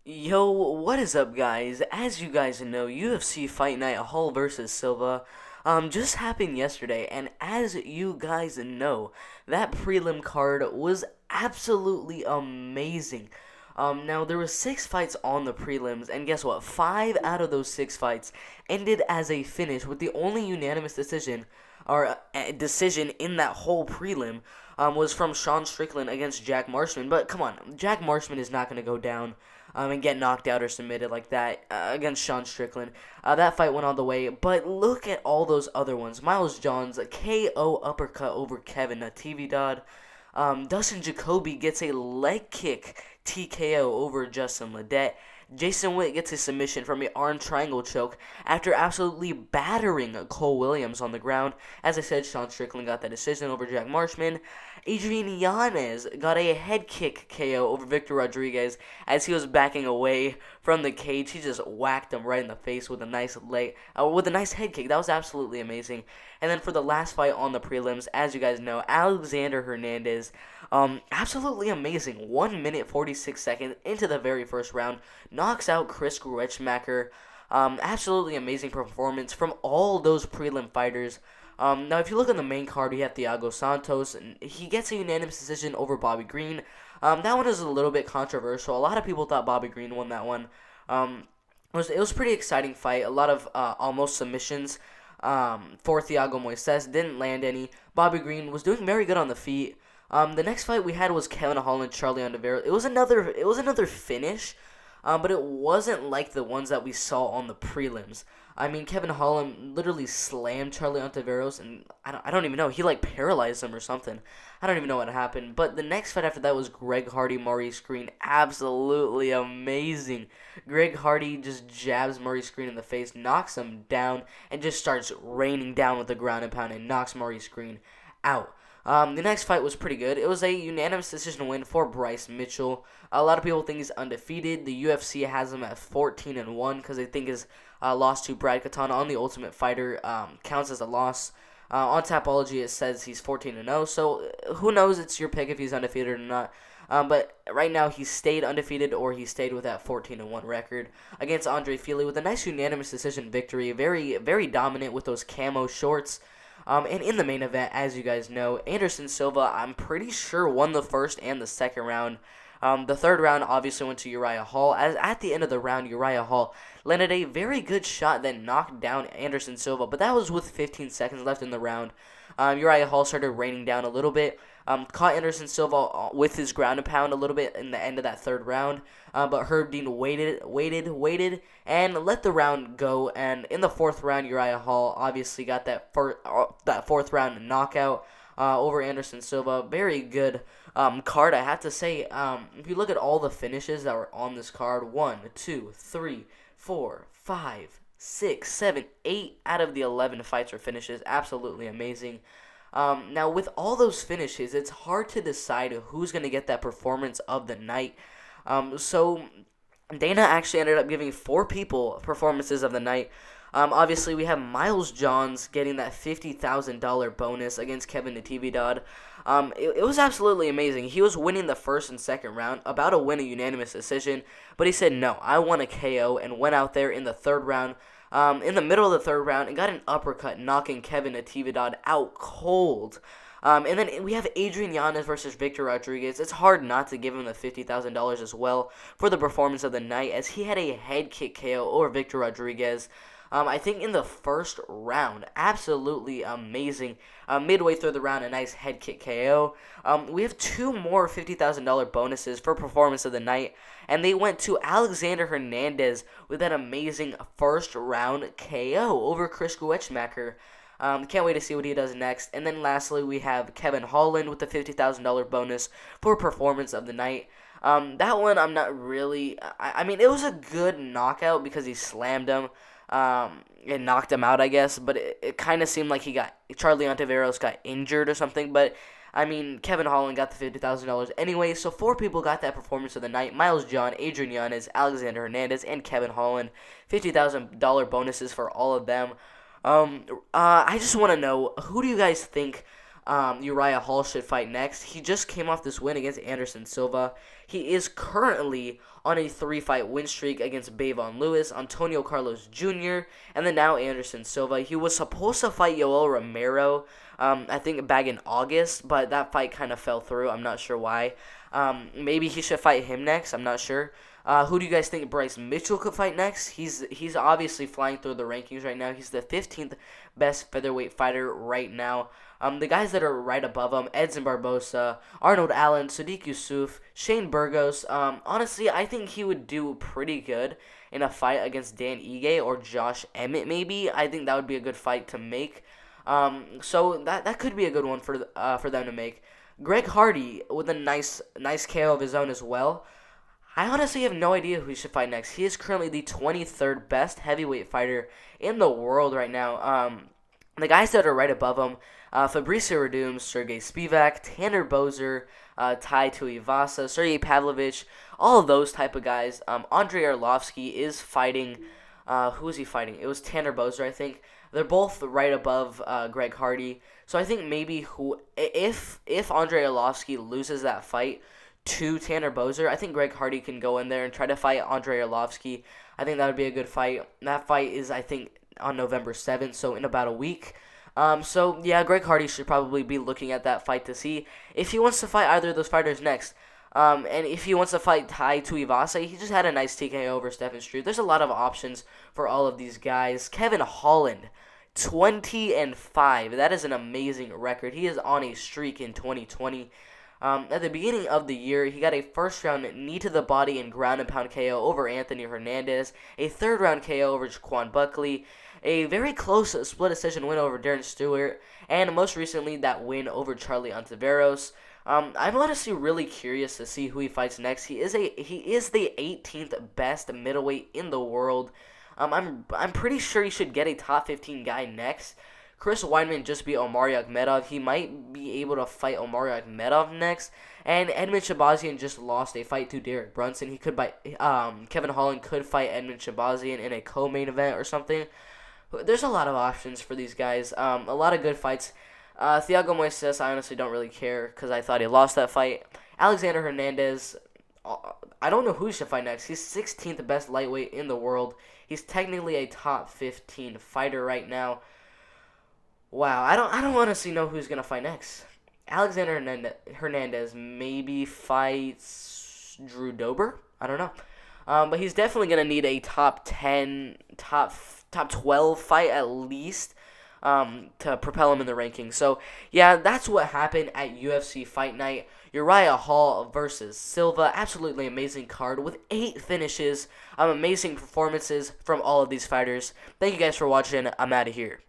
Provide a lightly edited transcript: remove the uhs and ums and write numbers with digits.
Yo, what is up, guys? As you guys know, UFC Fight Night Hall versus Silva just happened yesterday, and as you guys know, that prelim card was absolutely amazing. Now there was 6 fights on the prelims, and guess what? 5 out of those 6 fights ended as a finish, with the only unanimous decision or decision in that whole prelim was from Sean Strickland against Jack Marshman. But come on, Jack Marshman is not going to go down and get knocked out or submitted like that against Sean Strickland. That fight went all the way, but look at all those other ones. Miles Johns, a KO uppercut over Kevin Natividad. Dustin Jacoby gets a leg kick TKO over Justin Ledet. Jason Witt gets a submission from an arm triangle choke after absolutely battering Cole Williams on the ground. As I said, Sean Strickland got that decision over Jack Marshman. Adrian Giannis got a head kick KO over Victor Rodriguez as he was backing away from the cage. He just whacked him right in the face with a nice head kick. That was absolutely amazing. And then for the last fight on the prelims, as you guys know, Alexander Hernandez, absolutely amazing. 1 minute 46 seconds into the very first round, knocks out Chris Gruetzmacher. Absolutely amazing performance from all those prelim fighters. Now, if you look on the main card, we have Thiago Santos, and he gets a unanimous decision over Bobby Green. That one is a little bit controversial. A lot of people thought Bobby Green won that one. It was a pretty exciting fight. A lot of almost submissions for Thiago Moises. Didn't land any. Bobby Green was doing very good on the feet. The next fight we had was Kevin Holland, Charlie Ontiveros. It was another finish, but it wasn't like the ones that we saw on the prelims. I mean, Kevin Holland literally slammed Charlie Ontiveros, and I don't even know. He like paralyzed him or something. I don't even know what happened. But the next fight after that was Greg Hardy, Maurice Green. Absolutely amazing. Greg Hardy just jabs Maurice Green in the face, knocks him down, and just starts raining down with the ground and pound and knocks Maurice Green out. The next fight was pretty good. It was a unanimous decision win for Bryce Mitchell. A lot of people think he's undefeated. The UFC has him at 14-1 because they think his loss to Brad Katana on the Ultimate Fighter counts as a loss. On Tapology, it says he's 14-0. So who knows? It's your pick if he's undefeated or not. But right now he stayed undefeated, or he stayed with that 14-1 record against Andre Fili with a nice unanimous decision victory. Very, very dominant with those camo shorts. And in the main event, as you guys know, Anderson Silva, I'm pretty sure, won the first and the second round. The third round obviously went to Uriah Hall, as at the end of the round, Uriah Hall landed a very good shot that knocked down Anderson Silva, but that was with 15 seconds left in the round. Uriah Hall started raining down a little bit, caught Anderson Silva with his ground and pound a little bit in the end of that third round, but Herb Dean waited, and let the round go, and in the fourth round, Uriah Hall obviously got that fourth round knockout over Anderson Silva. Very good card, I have to say. If you look at all the finishes that were on this card, 1, 2, 3, 4, 5, 6, 7, 8 out of the 11 fights or finishes. Absolutely amazing. Now, with all those finishes, it's hard to decide who's going to get that performance of the night. So Dana actually ended up giving 4 people performances of the night. Obviously, we have Miles Johns getting that $50,000 bonus against Kevin Natividad. It was absolutely amazing. He was winning the first and second round, about to win a unanimous decision, but he said, no, I want a KO, and went out there in the third round, in the middle of the third round, and got an uppercut, knocking Kevin Natividad out cold. And then we have Adrian Giannis versus Victor Rodriguez. It's hard not to give him the $50,000 as well for the performance of the night, as he had a head kick KO over Victor Rodriguez. I think in the first round, absolutely amazing. Midway through the round, a nice head kick KO. We have 2 more $50,000 bonuses for performance of the night, and they went to Alexander Hernandez with that amazing first round KO over Chris Gruetzmacher. Can't wait to see what he does next. And then lastly, we have Kevin Holland with the $50,000 bonus for performance of the night. That one I'm not really... I mean, it was a good knockout because he slammed him and knocked him out, I guess. But it kind of seemed like Charlie Ontiveros got injured or something. But, I mean, Kevin Holland got the $50,000 anyway. So 4 people got that performance of the night. Miles John, Adrian Yanez, Alexander Hernandez, and Kevin Holland. $50,000 bonuses for all of them. I just want to know, who do you guys think Uriah Hall should fight next. He just came off this win against Anderson Silva. He is currently on a 3-fight win streak against Bavon Lewis, Antonio Carlos Jr., and then now Anderson Silva. He was supposed to fight Yoel Romero, I think back in August, but that fight kind of fell through. I'm not sure why. Maybe he should fight him next. I'm not sure. Who do you guys think Bryce Mitchell could fight next? He's obviously flying through the rankings right now. He's the 15th best featherweight fighter right now. The guys that are right above him, Edson Barbosa, Arnold Allen, Sadiq Yusuf, Shane Burgos. Honestly, I think he would do pretty good in a fight against Dan Ige or Josh Emmett maybe. I think that would be a good fight to make. So that could be a good one for them to make. Greg Hardy with a nice KO of his own as well. I honestly have no idea who he should fight next. He is currently the 23rd best heavyweight fighter in the world right now. The guys that are right above him, Fabricio Werdum, Sergey Spivak, Tanner Boser, Tai Tuivasa, Sergey Pavlovich, all of those type of guys. Andrei Arlovsky is fighting. Who is he fighting? It was Tanner Boser, I think. They're both right above Greg Hardy. So I think maybe if Andrei Arlovsky loses that fight to Tanner Boser, I think Greg Hardy can go in there and try to fight Andrei Arlovsky. I think that would be a good fight. That fight is, I think, on November 7th, so in about a week. So, yeah, Greg Hardy should probably be looking at that fight to see if he wants to fight either of those fighters next. And if he wants to fight Tai Tuivasa, he just had a nice TKO over Stephen Struve. There's a lot of options for all of these guys. Kevin Holland, 20-5. That is an amazing record. He is on a streak in 2020. At the beginning of the year, he got a first-round knee to the body and ground-and-pound KO over Anthony Hernandez, a third-round KO over Jaquan Buckley, a very close split decision win over Darren Stewart, and most recently that win over Charlie Ontiveros. I'm honestly really curious to see who he fights next. He is the 18th best middleweight in the world. I'm pretty sure he should get a top 15 guy next. Chris Weidman just beat Omari Akhmedov. He might be able to fight Omari Akhmedov next. And Edmund Shabazian just lost a fight to Derek Brunson. Kevin Holland could fight Edmund Shabazian in a co-main event or something. There's a lot of options for these guys. A lot of good fights. Thiago Moises, I honestly don't really care because I thought he lost that fight. Alexander Hernandez, I don't know who he should fight next. He's 16th best lightweight in the world. He's technically a top 15 fighter right now. Wow, I don't honestly know who's gonna fight next. Alexander Hernandez maybe fights Drew Dober. I don't know, but he's definitely gonna need a top 10, top 12 fight at least to propel him in the rankings. So yeah, that's what happened at UFC Fight Night. Uriah Hall versus Silva. Absolutely amazing card with 8 finishes. Amazing performances from all of these fighters. Thank you guys for watching. I'm out of here.